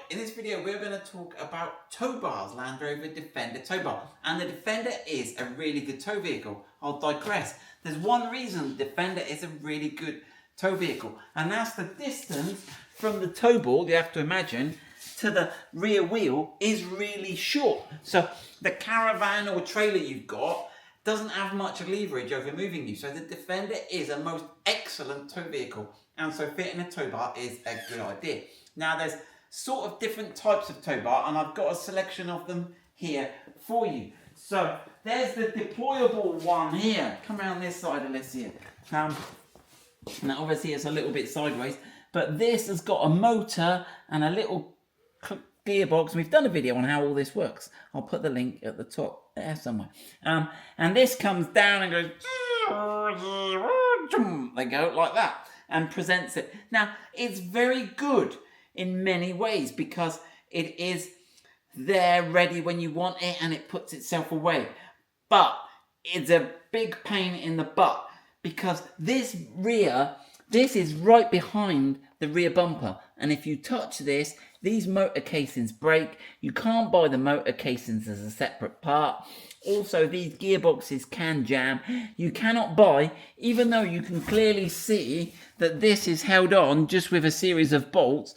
in this video we're going to talk about Towbar's Land Rover Defender Towbar. And the Defender is a really good tow vehicle. I'll digress. There's one reason the Defender is a really good tow vehicle, and that's the distance from the tow ball, you have to imagine, to the rear wheel is really short. So the caravan or trailer you've got doesn't have much leverage over moving you. So the Defender is a most excellent tow vehicle, and so fitting a tow bar is a good idea. Now there's sort of different types of tow bar, and I've got a selection of them here for you. So there's the deployable one here. Come around this side of this here. Now obviously it's a little bit sideways, but this has got a motor and a little gearbox. We've done a video on how all this works. I'll put the link at the top there somewhere. And this comes down and goes, they go like that, and presents it. Now it's very good in many ways because it is there ready when you want it, and it puts itself away. But it's a big pain in the butt because this is right behind the rear bumper, and if you touch this, these motor casings break. You can't buy the motor casings as a separate part. Also, these gearboxes can jam. You cannot buy, even though you can clearly see that this is held on just with a series of bolts,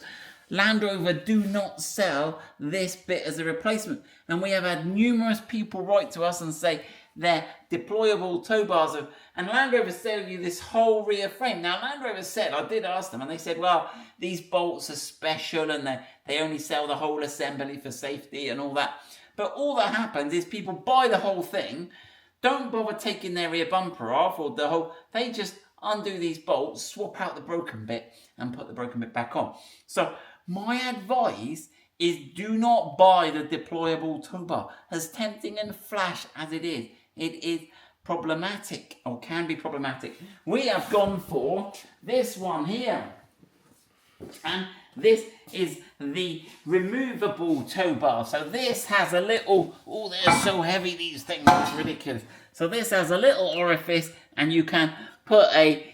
Land Rover do not sell this bit as a replacement. And we have had numerous people write to us and say they're deployable tow bars, and Land Rover sell you this whole rear frame. Now Land Rover said, I did ask them, and they said, well, these bolts are special and they only sell the whole assembly for safety and all that. But all that happens is people buy the whole thing, don't bother taking their rear bumper off or the whole, they just undo these bolts, swap out the broken bit and put the broken bit back on. So my advice is do not buy the deployable tow bar. As tempting and flash as it is problematic, or can be problematic. We have gone for this one here. And this is the removable tow bar. So this has a little, oh, they're so heavy, these things, it's ridiculous. So this has a little orifice, and you can put a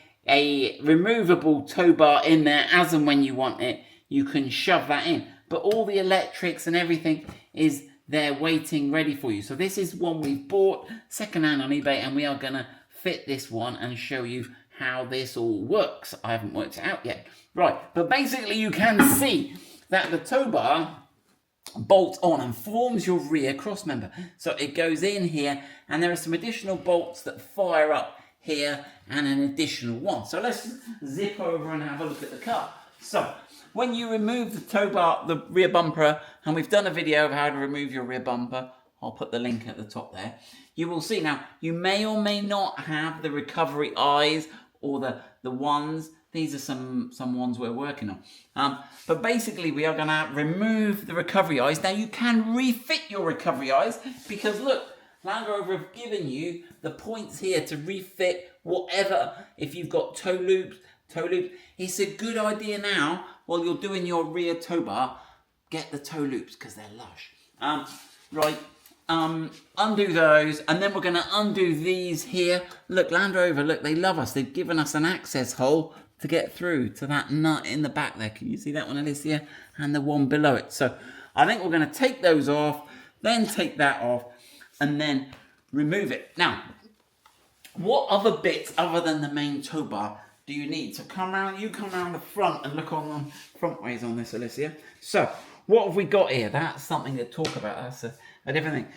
removable tow bar in there as and when you want it. You can shove that in. But all the electrics and everything is there waiting ready for you. So this is one we've bought secondhand on eBay, and we are going to fit this one and show you how this all works. I haven't worked it out yet. Right, but basically you can see that the tow bar bolts on and forms your rear cross member. So it goes in here, and there are some additional bolts that fire up here and an additional one. So let's zip over and have a look at the car. So when you remove the tow bar, the rear bumper, and we've done a video of how to remove your rear bumper, I'll put the link at the top there, you will see. Now, you may or may not have the recovery eyes or the ones. These are some ones we're working on. But basically, we are going to remove the recovery eyes. Now, you can refit your recovery eyes because, look, Land Rover have given you the points here to refit whatever. If you've got toe loops, it's a good idea now, while you're doing your rear tow bar, get the toe loops because they're lush. Undo those, and then we're going to undo these here. Look, Land Rover, look, they love us. They've given us an access hole to get through to that nut in the back there. Can you see that one, Alicia? And the one below it. So I think we're going to take those off, then take that off, and then remove it. Now, what other bits other than the main tow bar do you need? So come around the front and look on them front ways on this, Alicia. So what have we got here? That's something to talk about. That's a different thing.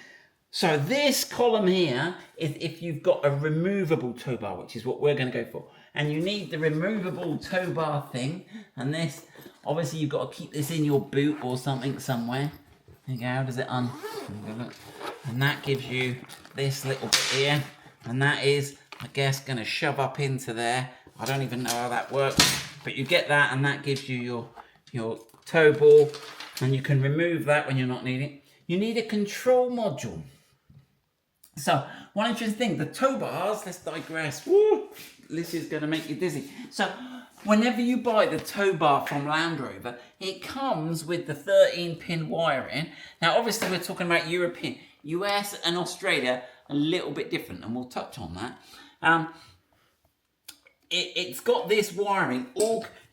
So this column here is if you've got a removable tow bar, which is what we're going to go for. And you need the removable tow bar thing. And this, obviously you've got to keep this in your boot or something somewhere. There you go. How does it and that gives you this little bit here. And that is, I guess, going to shove up into there. I don't even know how that works, but you get that, and that gives you your tow ball, and you can remove that when you're not needing it. You need a control module. So one interesting thing, the tow bars, let's digress. Woo! This is going to make you dizzy. So whenever you buy the tow bar from Land Rover, it comes with the 13-pin wiring. Now obviously we're talking about European. US and Australia, a little bit different, and we'll touch on that. It's got this wiring.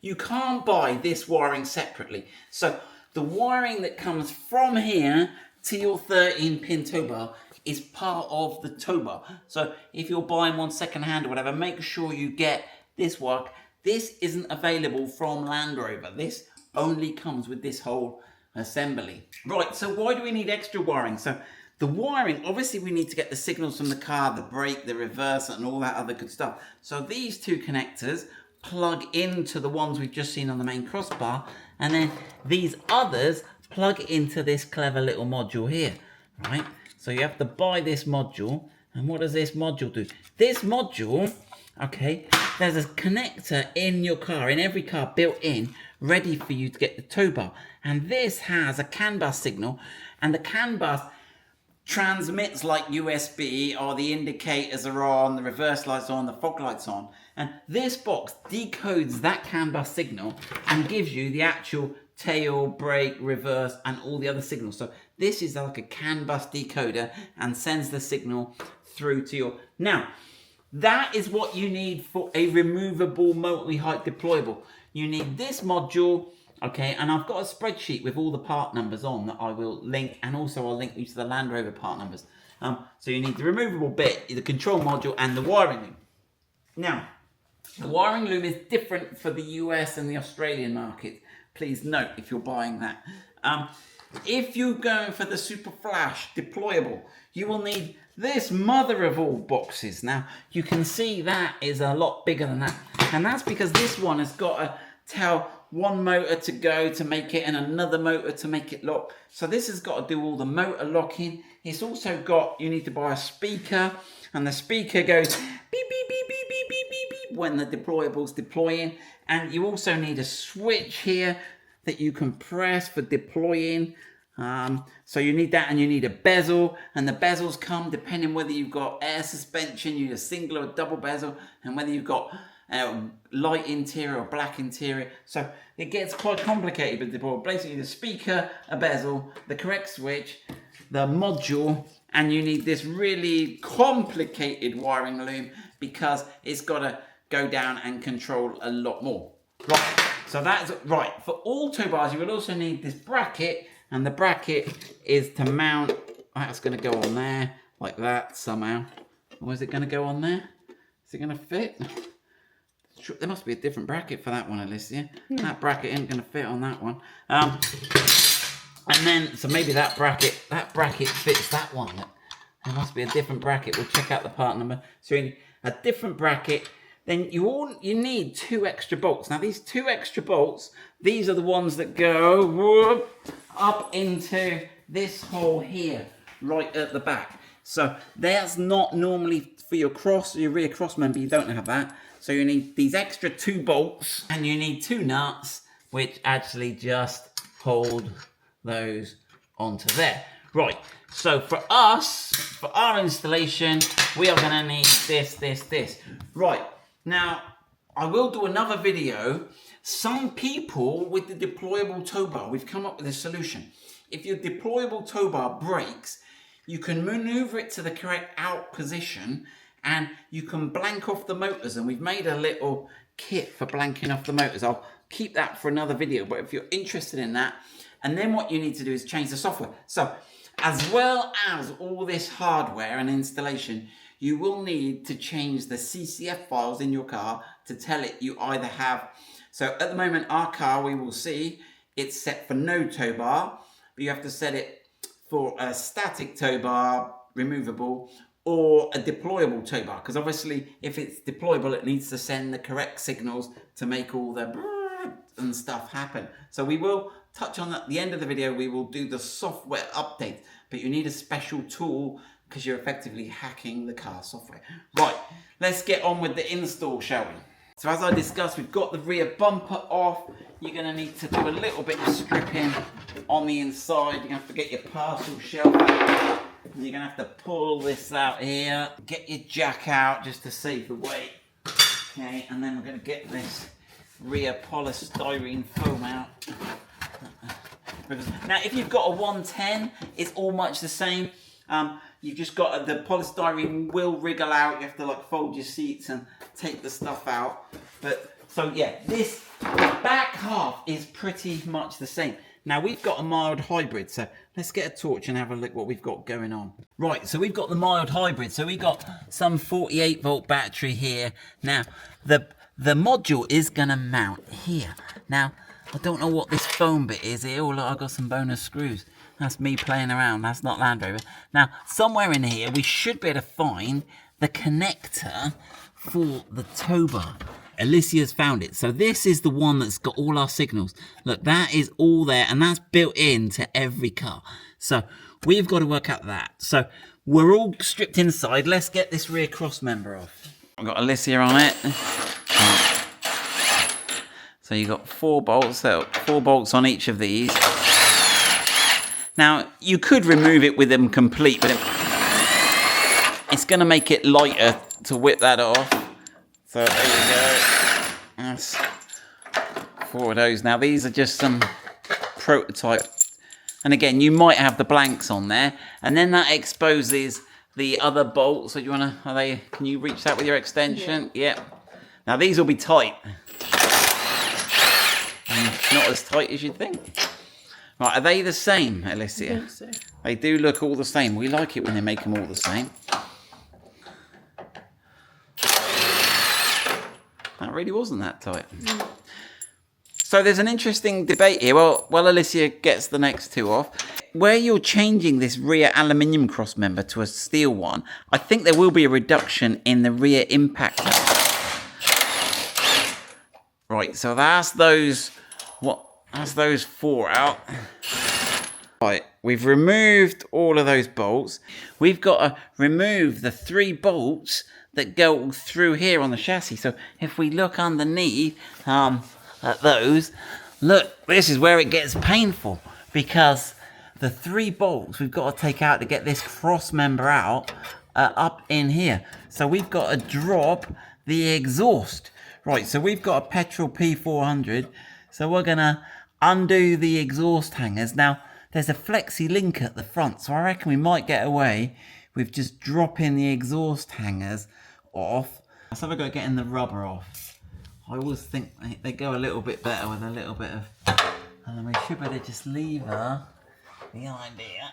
You can't buy this wiring separately. So the wiring that comes from here to your 13-pin tow bar is part of the tow bar. So if you're buying one second hand or whatever, make sure you get this work. This isn't available from Land Rover. This only comes with this whole assembly. Right, so why do we need extra wiring? So the wiring, obviously we need to get the signals from the car, the brake, the reverse, and all that other good stuff. So these two connectors plug into the ones we've just seen on the main crossbar, and then these others plug into this clever little module here, right? So you have to buy this module, and what does this module do? This module, okay, there's a connector in your car, in every car built in, ready for you to get the tow bar. And this has a CAN bus signal, and the CAN bus transmits like USB, or the indicators are on, the reverse lights on, the fog lights on. And this box decodes that CAN bus signal and gives you the actual tail, brake, reverse, and all the other signals. So this is like a CAN bus decoder and sends the signal through to your... Now, that is what you need for a removable multi-height deployable. You need this module, okay, and I've got a spreadsheet with all the part numbers on that I will link, and also I'll link you to the Land Rover part numbers. So you need the removable bit, the control module, and the wiring loom. Now, the wiring loom is different for the US and the Australian market. Please note if you're buying that. If you're going for the super flash deployable, you will need this mother of all boxes. Now, you can see that is a lot bigger than that. And that's because this one has got to tell one motor to go to make it and another motor to make it lock. So this has got to do all the motor locking. It's also got, you need to buy a speaker, and the speaker goes beep, beep, beep, beep, beep, beep, beep, beep when the deployable's deploying. And you also need a switch here that you can press for deploying. So you need that, and you need a bezel, and the bezels come depending whether you've got air suspension, you need a single or a double bezel, and whether you've got light interior or black interior. So it gets quite complicated with deployable. Basically the speaker, a bezel, the correct switch, the module, and you need this really complicated wiring loom because it's got to go down and control a lot more. Right, so that's right. For all tow bars, you will also need this bracket, and the bracket is to mount. That's going to go on there like that somehow. Or is it going to go on there? Is it going to fit? There must be a different bracket for that one, Alicia. That bracket isn't going to fit on that one. And then, so maybe that bracket fits that one. There must be a different bracket. We'll check out the part number. So you need a different bracket. Then you need 2 extra bolts. Now these 2 extra bolts, these are the ones that go whoop, up into this hole here, right at the back. So that's not normally for your rear cross member. You don't have that. So you need these extra 2 bolts, and you need 2 nuts, which actually just hold those onto there. Right, so for us, for our installation, we are gonna need this. Right, now, I will do another video. Some people with the deployable tow bar, we've come up with a solution. If your deployable tow bar breaks, you can maneuver it to the correct out position, and you can blank off the motors, and we've made a little kit for blanking off the motors. I'll keep that for another video, but if you're interested in that, and then what you need to do is change the software. So, as well as all this hardware and installation, you will need to change the CCF files in your car to tell it you either have... So at the moment, our car, we will see, it's set for no tow bar, but you have to set it for a static tow bar, removable, or a deployable tow bar, because obviously if it's deployable, it needs to send the correct signals to make all the and stuff happen. So we will touch on that at the end of the video. We will do the software update, but you need a special tool because you're effectively hacking the car software. Right, let's get on with the install, shall we? So as I discussed, we've got the rear bumper off. You're going to need to do a little bit of stripping on the inside. You're going to have to get your parcel shelf out. You're going to have to pull this out here. Get your jack out just to save the weight. Okay, and then we're going to get this rear polystyrene foam out. Now, if you've got a 110, it's all much the same. You've just got the polystyrene will wriggle out. You have to like fold your seats and take the stuff out. But so yeah, this back half is pretty much the same. Now we've got a mild hybrid, so let's get a torch and have a look what we've got going on. Right, so we've got the mild hybrid. So we've got some 48 volt battery here. Now the module is gonna mount here. Now I don't know what this foam bit is. Oh look, I've got some bonus screws. That's me playing around. That's not Land Rover. Now somewhere in here we should be able to find the connector for the Towbar. Alicia's found it. So this is the one that's got all our signals. Look, that is all there, and that's built into every car. So we've got to work out that. So we're all stripped inside. Let's get this rear cross member off. I've got Alicia on it. So you've got 4 bolts. So 4 bolts on each of these. Now you could remove it with them complete, but it's going to make it lighter to whip that off. So there you go. That's 4 of those. Now these are just some prototype. And again, you might have the blanks on there. And then that exposes the other bolts. So you want to, can you reach that with your extension? Yeah. Yep. Now these will be tight. Not as tight as you'd think. Right, are they the same, Alicia? I think so. They do look all the same. We like it when they make them all the same. That really wasn't that tight. Mm. So there's an interesting debate here. Well, Alicia gets the next 2 off. Where you're changing this rear aluminium cross member to a steel one, I think there will be a reduction in the rear impact. Right, so that's those. That's those 4 out. Right, we've removed all of those bolts. We've got to remove the 3 bolts that go through here on the chassis. So if we look underneath at those, look, this is where it gets painful, because the 3 bolts we've got to take out to get this cross member out up in here. So we've got to drop the exhaust. Right, so we've got a petrol P400. So we're gonna undo the exhaust hangers. Now there's a flexi link at the front, so I reckon we might get away with just dropping the exhaust hangers off. Let's have a go at getting the rubber off. I always think they go a little bit better with a little bit of, and then we should better just lever the idea.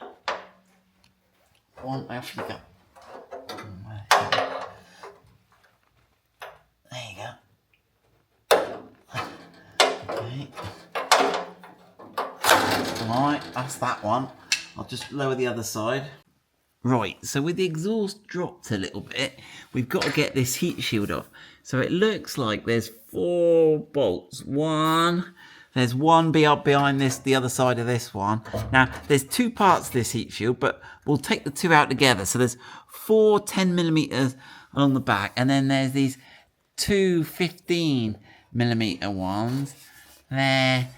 One, off you go. There you go. Okay. Right, that's that one. I'll just lower the other side. Right, so with the exhaust dropped a little bit, we've got to get this heat shield off. So it looks like there's 4 bolts. There's one up behind this, the other side of this one. Now, there's 2 parts to this heat shield, but we'll take the 2 out together. So there's 4 10mm along the back, and then there's these 2 15mm ones there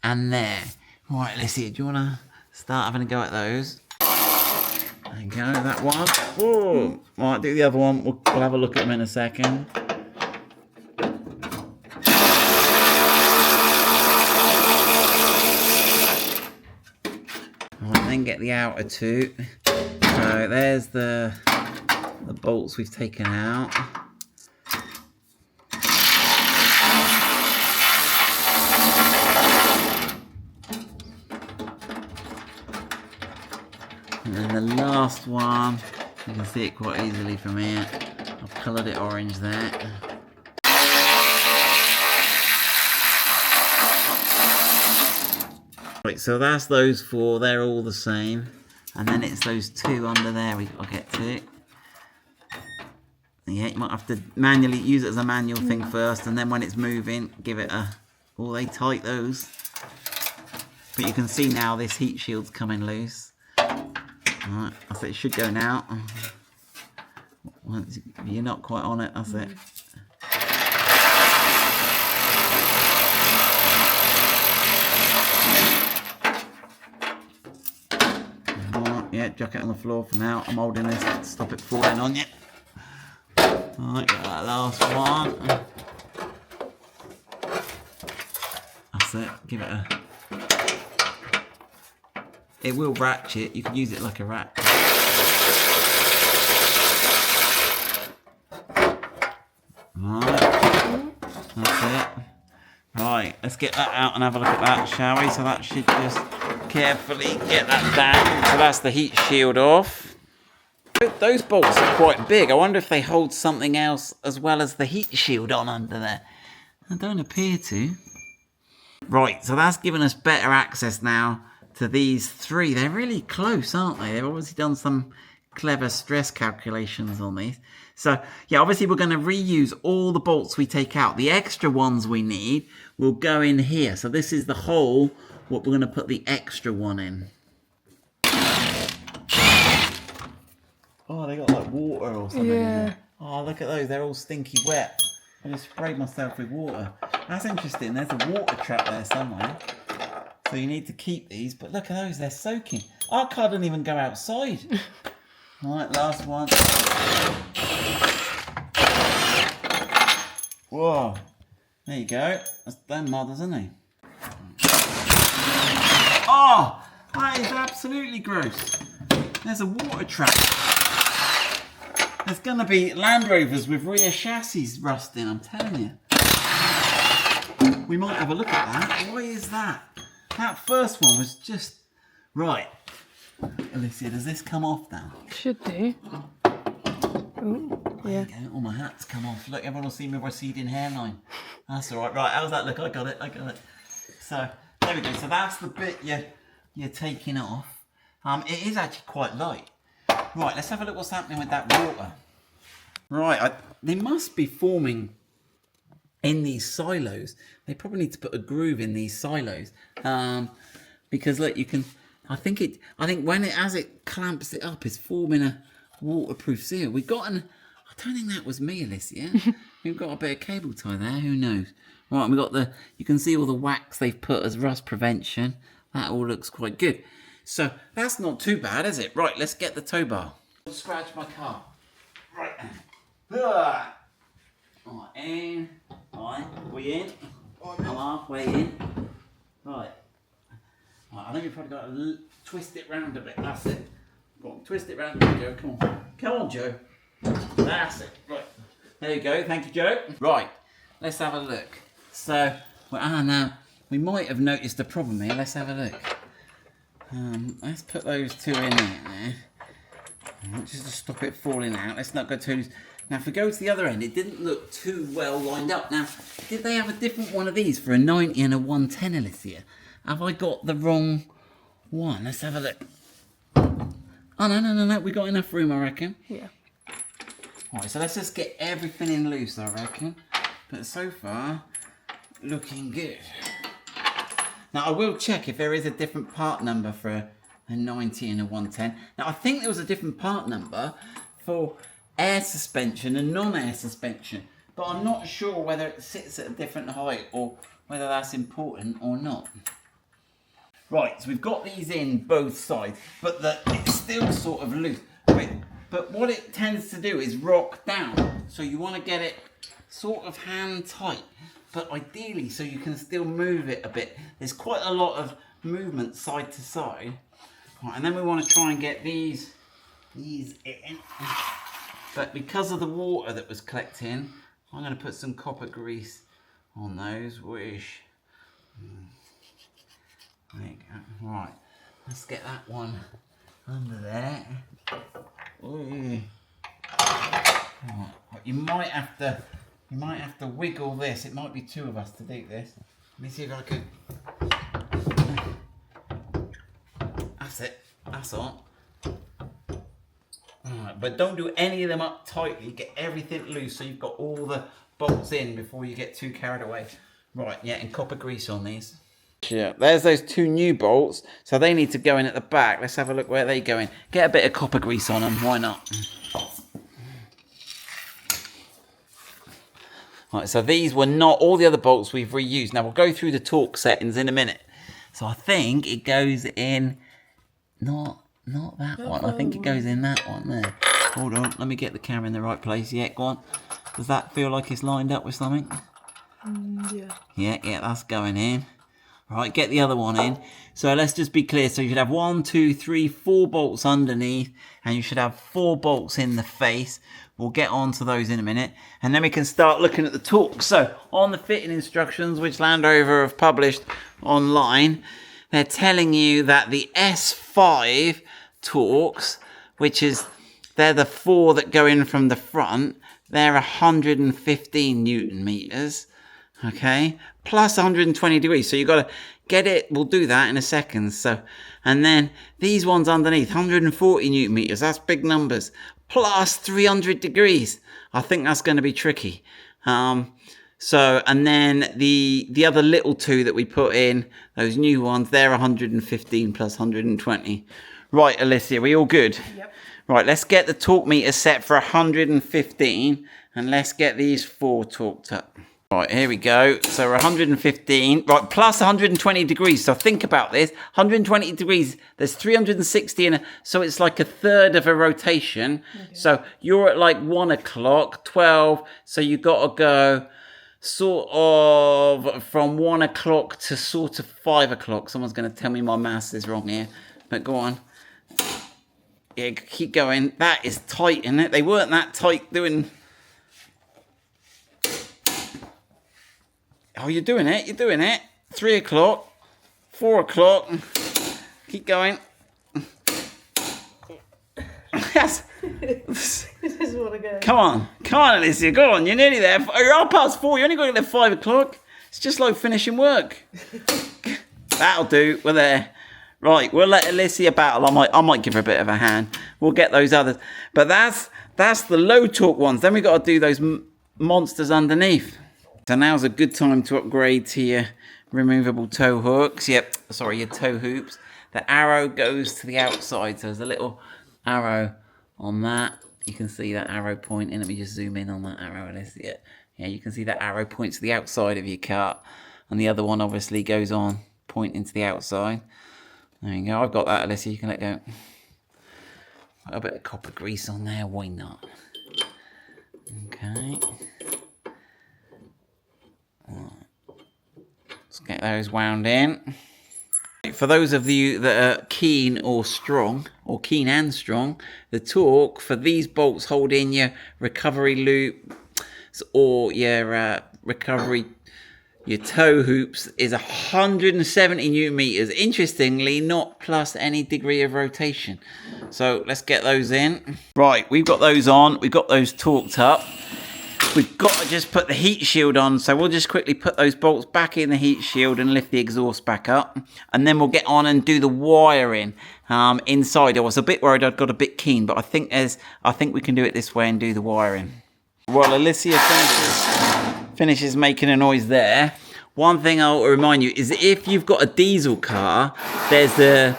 and there. Right, let's see. Do you want to start having a go at those? There you go, that one. Whoa. Right, do the other one. We'll have a look at them in a second. Right, then get the outer 2. So there's the bolts we've taken out. And then the last one, you can see it quite easily from here. I've coloured it orange there. Right, so that's those 4, they're all the same. And then it's those 2 under there we've got to get to. Yeah, you might have to manually use it as a manual thing first, and then when it's moving, give it a... Oh, they tight those. But you can see now this heat shield's coming loose. Right, I think it should go now. Once you're not quite on it, that's it. Right, yeah, chuck it on the floor for now. I'm holding this to stop it falling on you. Right, got that last one. That's it, give it a... It will ratchet, you can use it like a ratchet. Right, that's it. Right, let's get that out and have a look at that, shall we? So that should just carefully get that down. So that's the heat shield off. Those bolts are quite big. I wonder if they hold something else as well as the heat shield on under there. They don't appear to. Right, so that's given us better access now to these three. They're really close, aren't they? They've obviously done some clever stress calculations on these. So, yeah, obviously we're going to reuse all the bolts we take out. The extra ones we need will go in here. So this is the hole, what we're going to put the extra one in. Oh, they got like water or something in there. Oh, look at those. They're all stinky wet. I just sprayed myself with water. That's interesting. There's a water trap there somewhere. So you need to keep these. But look at those. They're soaking. Our car doesn't even go outside. Right, last one. Whoa. There you go. That's them mothers, isn't they? Oh, that is absolutely gross. There's a water trap. There's going to be Land Rovers with rear chassis rusting, I'm telling you. We might have a look at that. Why is that? That first one was just... Right. Alicia, does this come off now? Should do. Ooh, yeah. There you go. All my hats come off. Look, everyone will see me receding hairline. That's all right. Right, how's that look? I got it. So, there we go. So that's the bit you're taking off. It is actually quite light. Right, let's have a look what's happening with that water. Right, they must be forming in these silos. They probably need to put a groove in these silos. Because look, you can, I think as it clamps it up, it's forming a waterproof seal. I don't think that was me, Alicia. We've got a bit of cable tie there, who knows? Right, we got you can see all the wax they've put as rust prevention. That all looks quite good. So that's not too bad, is it? Right, let's get the tow bar. Scratch my car. Right. Right, in. Right, we in. I'm halfway in. Right. I think we've probably got to twist it round a bit. That's it. Go on, twist it round a bit, Joe. Come on. Come on, Joe. That's it. Right. There you go. Thank you, Joe. Right. Let's have a look. So, now, we might have noticed a problem here. Let's have a look. Let's put those two in there. Just to stop it falling out. Let's not go too... Now, if we go to the other end, it didn't look too well lined up. Now, did they have a different one of these for a 90 and a 110, Alicia? Have I got the wrong one? Let's have a look. Oh, no. We got enough room, I reckon. Yeah. Alright, so let's just get everything in loose, I reckon. But so far, looking good. Now, I will check if there is a different part number for a 90 and a 110. Now, I think there was a different part number for air suspension and non-air suspension. But I'm not sure whether it sits at a different height or whether that's important or not. Right, so we've got these in both sides, but it's still sort of loose. But what it tends to do is rock down. So you want to get it sort of hand tight. But ideally, so you can still move it a bit. There's quite a lot of movement side to side. Right, and then we want to try and get these in. But because of the water that was collecting, I'm going to put some copper grease on those. Whoosh. There you go. Right, let's get that one under there. Ooh. Right. You might have to wiggle this. It might be two of us to do this. Let me see if I can. That's it. That's on. Alright, but don't do any of them up tightly. Get everything loose so you've got all the bolts in before you get too carried away. Right, yeah, and copper grease on these. Yeah, there's those two new bolts. So they need to go in at the back. Let's have a look where they go in. Get a bit of copper grease on them. Why not? Right, so these were not all the other bolts we've reused. Now we'll go through the torque settings in a minute. So I think it goes in, not that one. I think it goes in that one there. Hold on, let me get the camera in the right place. Yeah, go on. Does that feel like it's lined up with something? Yeah. Yeah, that's going in. Right, get the other one in. So let's just be clear. So you should have 1, 2, 3, 4 bolts underneath, and you should have 4 bolts in the face. We'll get on to those in a minute, and then we can start looking at the torque. So on the fitting instructions, which Land Rover have published online, they're telling you that the S5 torques, which is, they're the 4 that go in from the front, they're 115 Newton meters, okay, plus 120 degrees. So you've got to get it. We'll do that in a second. So, and then these ones underneath, 140 Newton meters. That's big numbers. Plus 300 degrees. I think that's going to be tricky. So, and then the other little 2 that we put in, those new ones, they're 115 plus 120. Right, Alicia, we all good? Yep. Right, let's get the torque meter set for 115, and let's get these 4 torqued up. Right, here we go. So we're 115, right, plus 120 degrees. So think about this, 120 degrees, there's 360 in a, so it's like a third of a rotation. Okay. So you're at like 1 o'clock, 12, so you got to go sort of from 1 o'clock to sort of 5 o'clock. Someone's going to tell me my maths is wrong here, but go on. Yeah, keep going. That is tight, isn't it? They weren't that tight doing... Oh, you're doing it. You're doing it. 3 o'clock. 4 o'clock. Keep going. Yes. This is what I go. Come on. Come on, Alicia. Go on. You're nearly there. You're 4:30. You only got to get 5 o'clock. It's just like finishing work. That'll do. We're there. Right, we'll let Alicia battle. I might give her a bit of a hand. We'll get those others. But that's the low torque ones. Then we got to do those monsters underneath. So now's a good time to upgrade to your removable tow hooks. Yep, sorry, your tow hoops. The arrow goes to the outside. So there's a little arrow on that. You can see that arrow pointing. Let me just zoom in on that arrow, Alicia. Yeah, you can see that arrow points to the outside of your cart. And the other one obviously goes on, pointing to the outside. There you go. I've got that, Alicia. You can let go. Got a bit of copper grease on there. Why not? Okay. Let's get those wound in. For those of you that are keen or strong, or keen and strong, the torque for these bolts holding your recovery loop or your your tow hoops is 170 Newton meters. Interestingly, not plus any degree of rotation. So let's get those in. Right, we've got those on. We've got those torqued up. We've got to just put the heat shield on. So we'll just quickly put those bolts back in the heat shield and lift the exhaust back up. And then we'll get on and do the wiring inside. I was a bit worried I'd got a bit keen, but I think we can do it this way and do the wiring. Well, Alicia finishes making a noise there. One thing I'll remind you is if you've got a diesel car, there's the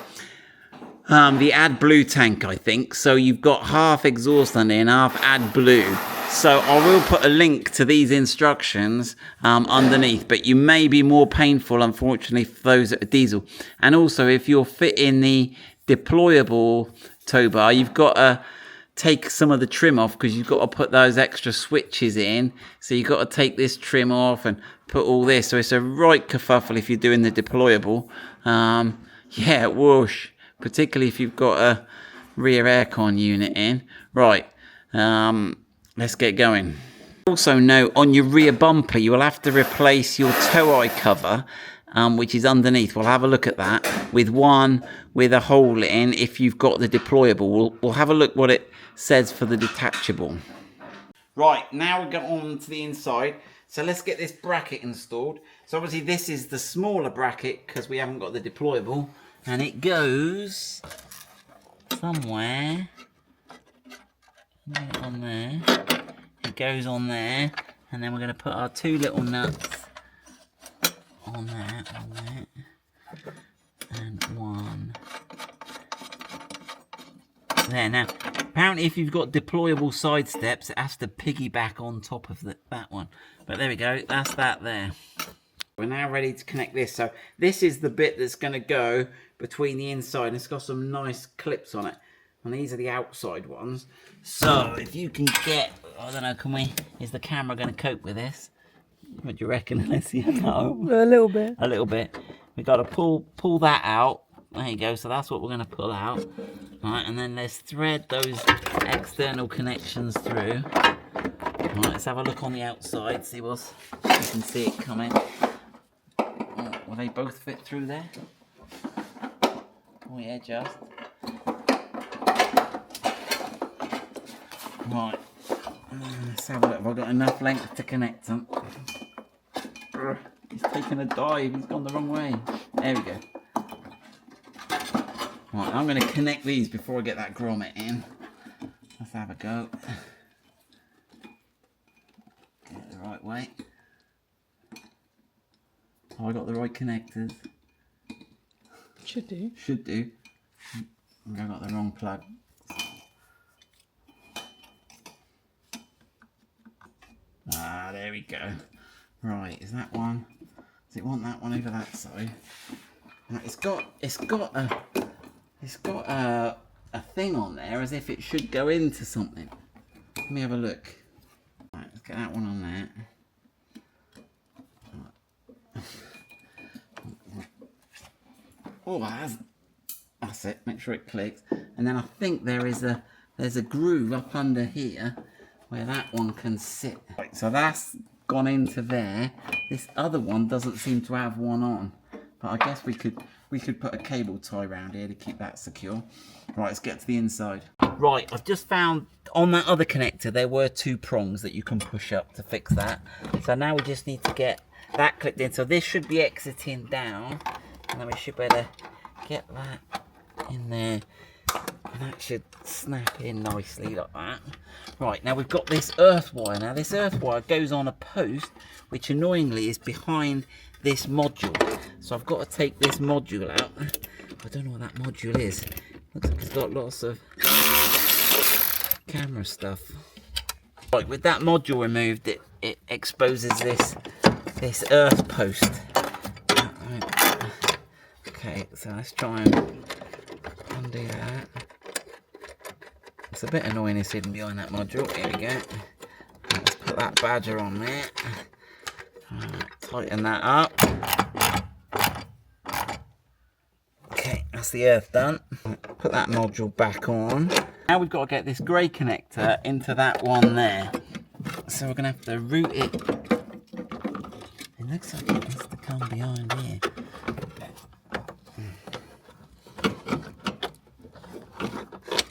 AdBlue tank, I think. So you've got half exhaust on there and half AdBlue. So I will put a link to these instructions underneath, but you may be more painful, unfortunately, for those that are diesel. And also, if you're fitting the deployable Towbar, you've got to take some of the trim off because you've got to put those extra switches in. So you've got to take this trim off and put all this. So it's a right kerfuffle if you're doing the deployable. Yeah, whoosh. Particularly if you've got a rear aircon unit in. Right. Let's get going. Also note, on your rear bumper, you will have to replace your tow eye cover, which is underneath. We'll have a look at that with one with a hole in if you've got the deployable. We'll have a look what it says for the detachable. Right, now we go on to the inside. So let's get this bracket installed. So obviously this is the smaller bracket because we haven't got the deployable. And it goes somewhere. On there. It goes on there. And then we're going to put our 2 little nuts on that. And one there. Now, apparently if you've got deployable side steps, it has to piggyback on top of that one. But there we go. That's that there. We're now ready to connect this. So this is the bit that's going to go between the inside. It's got some nice clips on it. And these are the outside ones. So if you can get, I don't know, is the camera going to cope with this? What do you reckon, Alicia? No. A little bit. A little bit. we've got to pull that out. There you go. So that's what we're going to pull out. Right, and then let's thread those external connections through. Right, let's have a look on the outside, see what's, you can see it coming. Oh, will they both fit through there? Oh yeah, just. Right, let's have a look. Have I got enough length to connect them? He's taking a dive, he's gone the wrong way. There we go. Right, I'm going to connect these before I get that grommet in. Let's have a go. Get it the right way. Have I got the right connectors? Should do. Should do. I got the wrong plug. Ah, there we go. Right, is that one? Does it want that one over that side? Now, it's got a thing on there as if it should go into something. Let me have a look. Right, let's get that one on there. Oh, that's it. Make sure it clicks. And then I think there's a groove up under here where that one can sit. Right, so that's gone into there. This other one doesn't seem to have one on, but I guess we could put a cable tie around here to keep that secure. Right, let's get to the inside. Right, I've just found on that other connector there were 2 prongs that you can push up to fix that. So now we just need to get that clipped in. So this should be exiting down, and then we should better get that in there, and that should snap in nicely like that. Right, now we've got this earth wire. Now this earth wire goes on a post, which annoyingly is behind this module. So I've got to take this module out. I don't know what that module is. Looks like it's got lots of camera stuff. Right, with that module removed, it exposes this earth post. Okay, so let's try and undo that. It's a bit annoying it's hidden behind that module. Here we go. Let's put that badger on there. Tighten that up. Okay, that's the earth done. Put that module back on. Now we've got to get this grey connector into that one there. So we're going to have to route it. It looks like it has to come behind here.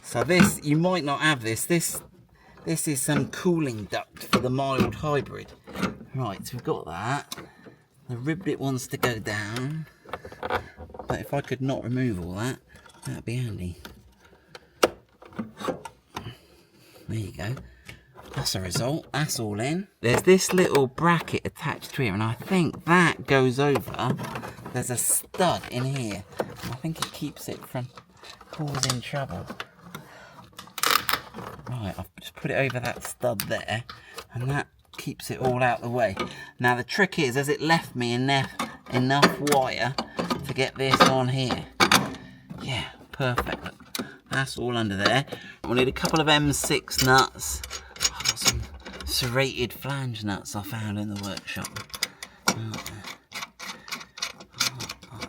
So this, you might not have this. This is some cooling duct for the mild hybrid. Right, so we've got that. The rib bit wants to go down. But if I could not remove all that, that'd be handy. There you go. That's a result. That's all in. There's this little bracket attached to here, and I think that goes over. There's a stud in here. And I think it keeps it from causing trouble. Right, I've just put it over that stud there, and that keeps it all out the way. Now the trick is, has it left me enough wire to get this on here? Yeah, perfect. That's all under there. We'll need a couple of M6 nuts. I've got some serrated flange nuts I found in the workshop.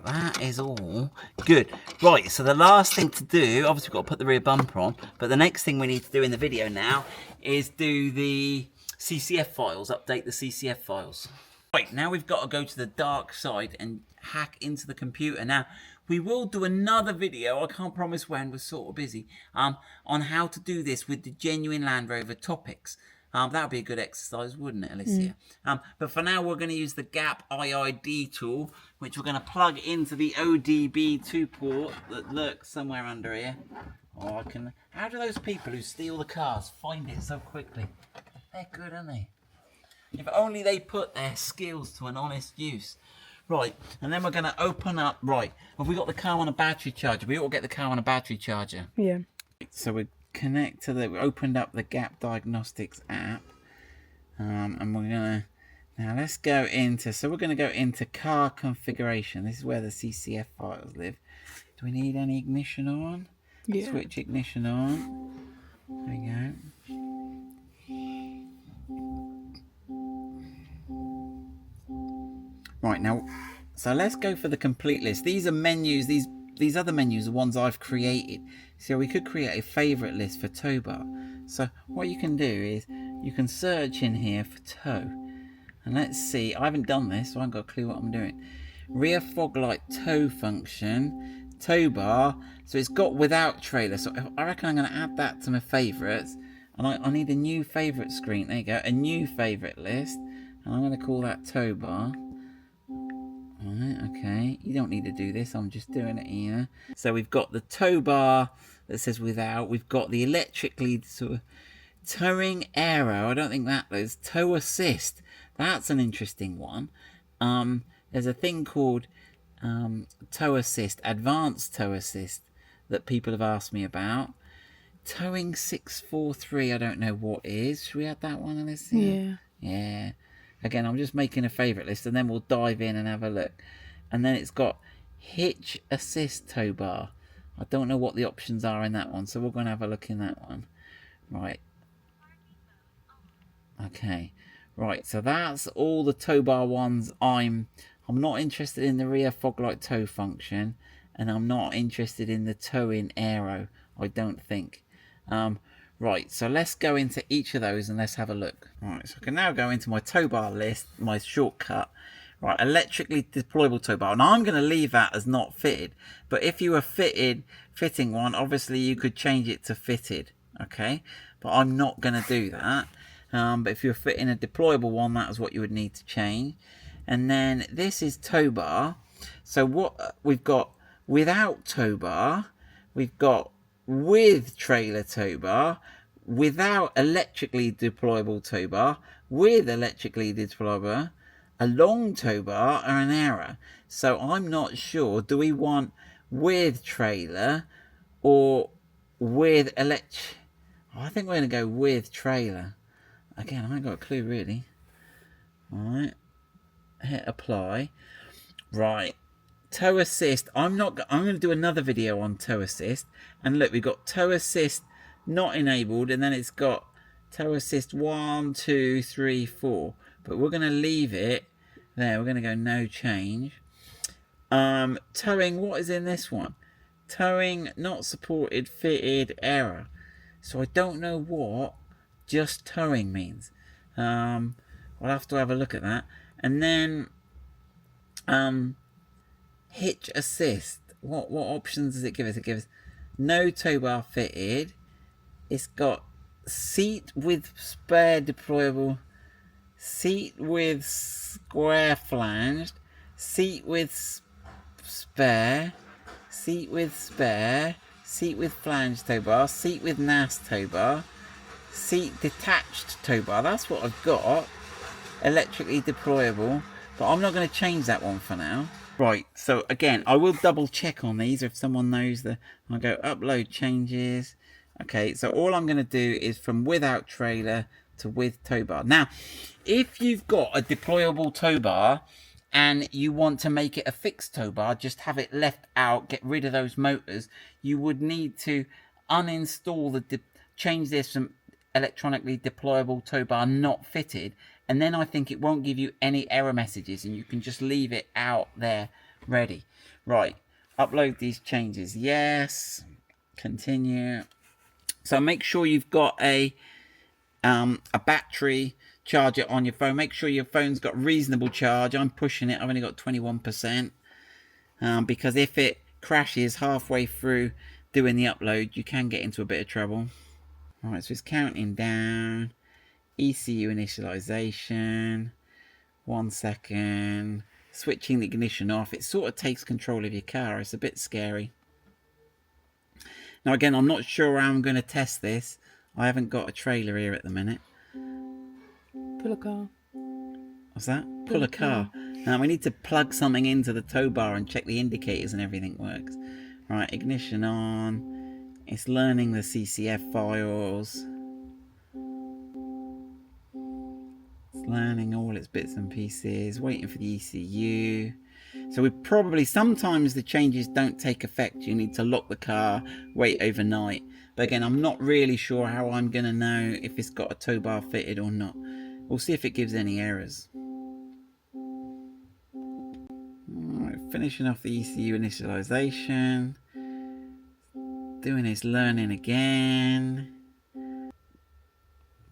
That is all good. Right, so the last thing to do, obviously we've got to put the rear bumper on, but the next thing we need to do in the video now is do the CCF files, update the CCF files. Right, now we've got to go to the dark side and hack into the computer. Now, we will do another video, I can't promise when, we're sort of busy, on how to do this with the genuine Land Rover topics. That would be a good exercise, wouldn't it, Alicia? But for now, we're going to use the Gap IID tool, which we're going to plug into the ODB2 port that lurks somewhere under here. Oh, how do those people who steal the cars find it so quickly? They're good, aren't they? If only they put their skills to an honest use. Right, and then we're going to open up. Right, have we got the car on a battery charger? We ought to get the car on a battery charger. Yeah. So we we opened up the Gap Diagnostics app, and we're gonna now let's go into. So we're gonna go into car configuration. This is where the CCF files live. Do we need any ignition on? Yeah. Switch ignition on. There we go. Right, now So let's go for the complete list. These are menus. These other menus are ones I've created. So we could create a favorite list for Towbar. So what you can do is you can search in here for tow. And let's see. I haven't done this, so I haven't got a clue what I'm doing. Rear fog light tow function. Towbar. So it's got without trailer. So I reckon I'm going to add that to my favorites. And I need a new favorite screen. There you go. A new favorite list. And I'm going to call that Towbar. Alright, okay. You don't need to do this. I'm just doing it here. So we've got the tow bar that says without. We've got the electrically sort of towing aero. I don't think that is. Tow assist. That's an interesting one. There's a thing called tow assist, advanced tow assist, that people have asked me about. Towing 643, I don't know what is. Should we add that one on this? Yeah. Yeah. Again, I'm just making a favourite list, and then we'll dive in and have a look. And then it's got hitch assist tow bar. I don't know what the options are in that one, so we're going to have a look in that one. Right. Okay. Right, so that's all the tow bar ones. I'm not interested in the rear fog light tow function, and I'm not interested in the towing aero, I don't think. Right, so let's go into each of those and let's have a look. Right, so I can now go into my tow bar list, my shortcut. Right, electrically deployable tow bar. Now I'm going to leave that as not fitted, but if you were fitting one, obviously you could change it to fitted, okay? But I'm not going to do that. But if you're fitting a deployable one, that is what you would need to change. And then this is tow bar. So what we've got without tow bar, we've got with trailer tow bar, without electrically deployable tow bar, with electrically deployable, a long tow bar, or an error. So I'm not sure. Do we want with trailer or with I think we're going to go with trailer. Again, I haven't got a clue really. Alright. Hit apply. Right. Tow assist. I'm going to do another video on tow assist. And look, we've got tow assist not enabled, and then it's got tow assist 1, 2, 3, 4. But we're going to leave it there. We're going to go no change. Towing, what is in this one? Towing not supported, fitted, error. So I don't know what just towing means. I'll have to have a look at that. And then hitch assist. What options does it give us? It gives us no tow bar fitted. It's got seat with spare deployable, seat with square flanged, seat with spare, seat with spare, seat with flange tow bar, seat with NAS tow bar, seat detached tow bar. That's what I've got. Electrically deployable, but I'm not going to change that one for now. Right, so again, I will double check on these if someone knows I'll go upload changes. Okay, so all I'm going to do is from without trailer to with tow bar. Now, if you've got a deployable tow bar and you want to make it a fixed tow bar, just have it left out, get rid of those motors, you would need to uninstall change this from electronically deployable tow bar not fitted, and then I think it won't give you any error messages and you can just leave it out there ready. Right, upload these changes. Yes, continue. So make sure you've got a battery charger on your phone. Make sure your phone's got reasonable charge. I'm pushing it. I've only got 21%. Because if it crashes halfway through doing the upload, you can get into a bit of trouble. Alright, so it's counting down. ECU initialization. 1 second. Switching the ignition off. It sort of takes control of your car. It's a bit scary. Now again, I'm not sure how I'm going to test this. I haven't got a trailer here at the minute. Pull a car. What's that? Pull a car. Now we need to plug something into the tow bar and check the indicators and everything works. Right, ignition on. It's learning the CCF files. It's learning all its bits and pieces. Waiting for the ECU. So we probably, sometimes the changes don't take effect. You need to lock the car, wait overnight. But again, I'm not really sure how I'm going to know if it's got a tow bar fitted or not. We'll see if it gives any errors. finishing off the ECU initialization, doing his learning again.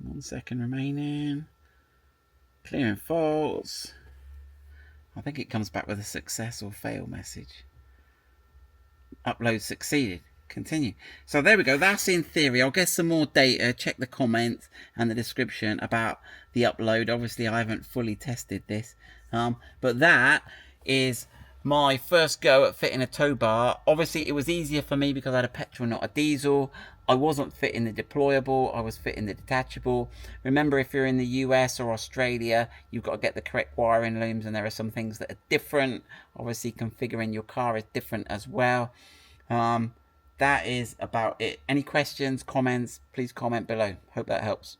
1 second remaining. Clearing faults. I think it comes back with a success or fail message. Upload succeeded. Continue. So there we go. That's in theory. I'll get some more data. Check the comments and the description about the upload. Obviously, I haven't fully tested this. But that is my first go at fitting a tow bar. Obviously, it was easier for me because I had a petrol, not a diesel. I wasn't fitting the deployable, I was fitting the detachable. Remember, if you're in the US or Australia, you've got to get the correct wiring looms, and there are some things that are different. Obviously, configuring your car is different as well. That is about it. Any questions, comments, please comment below. Hope that helps.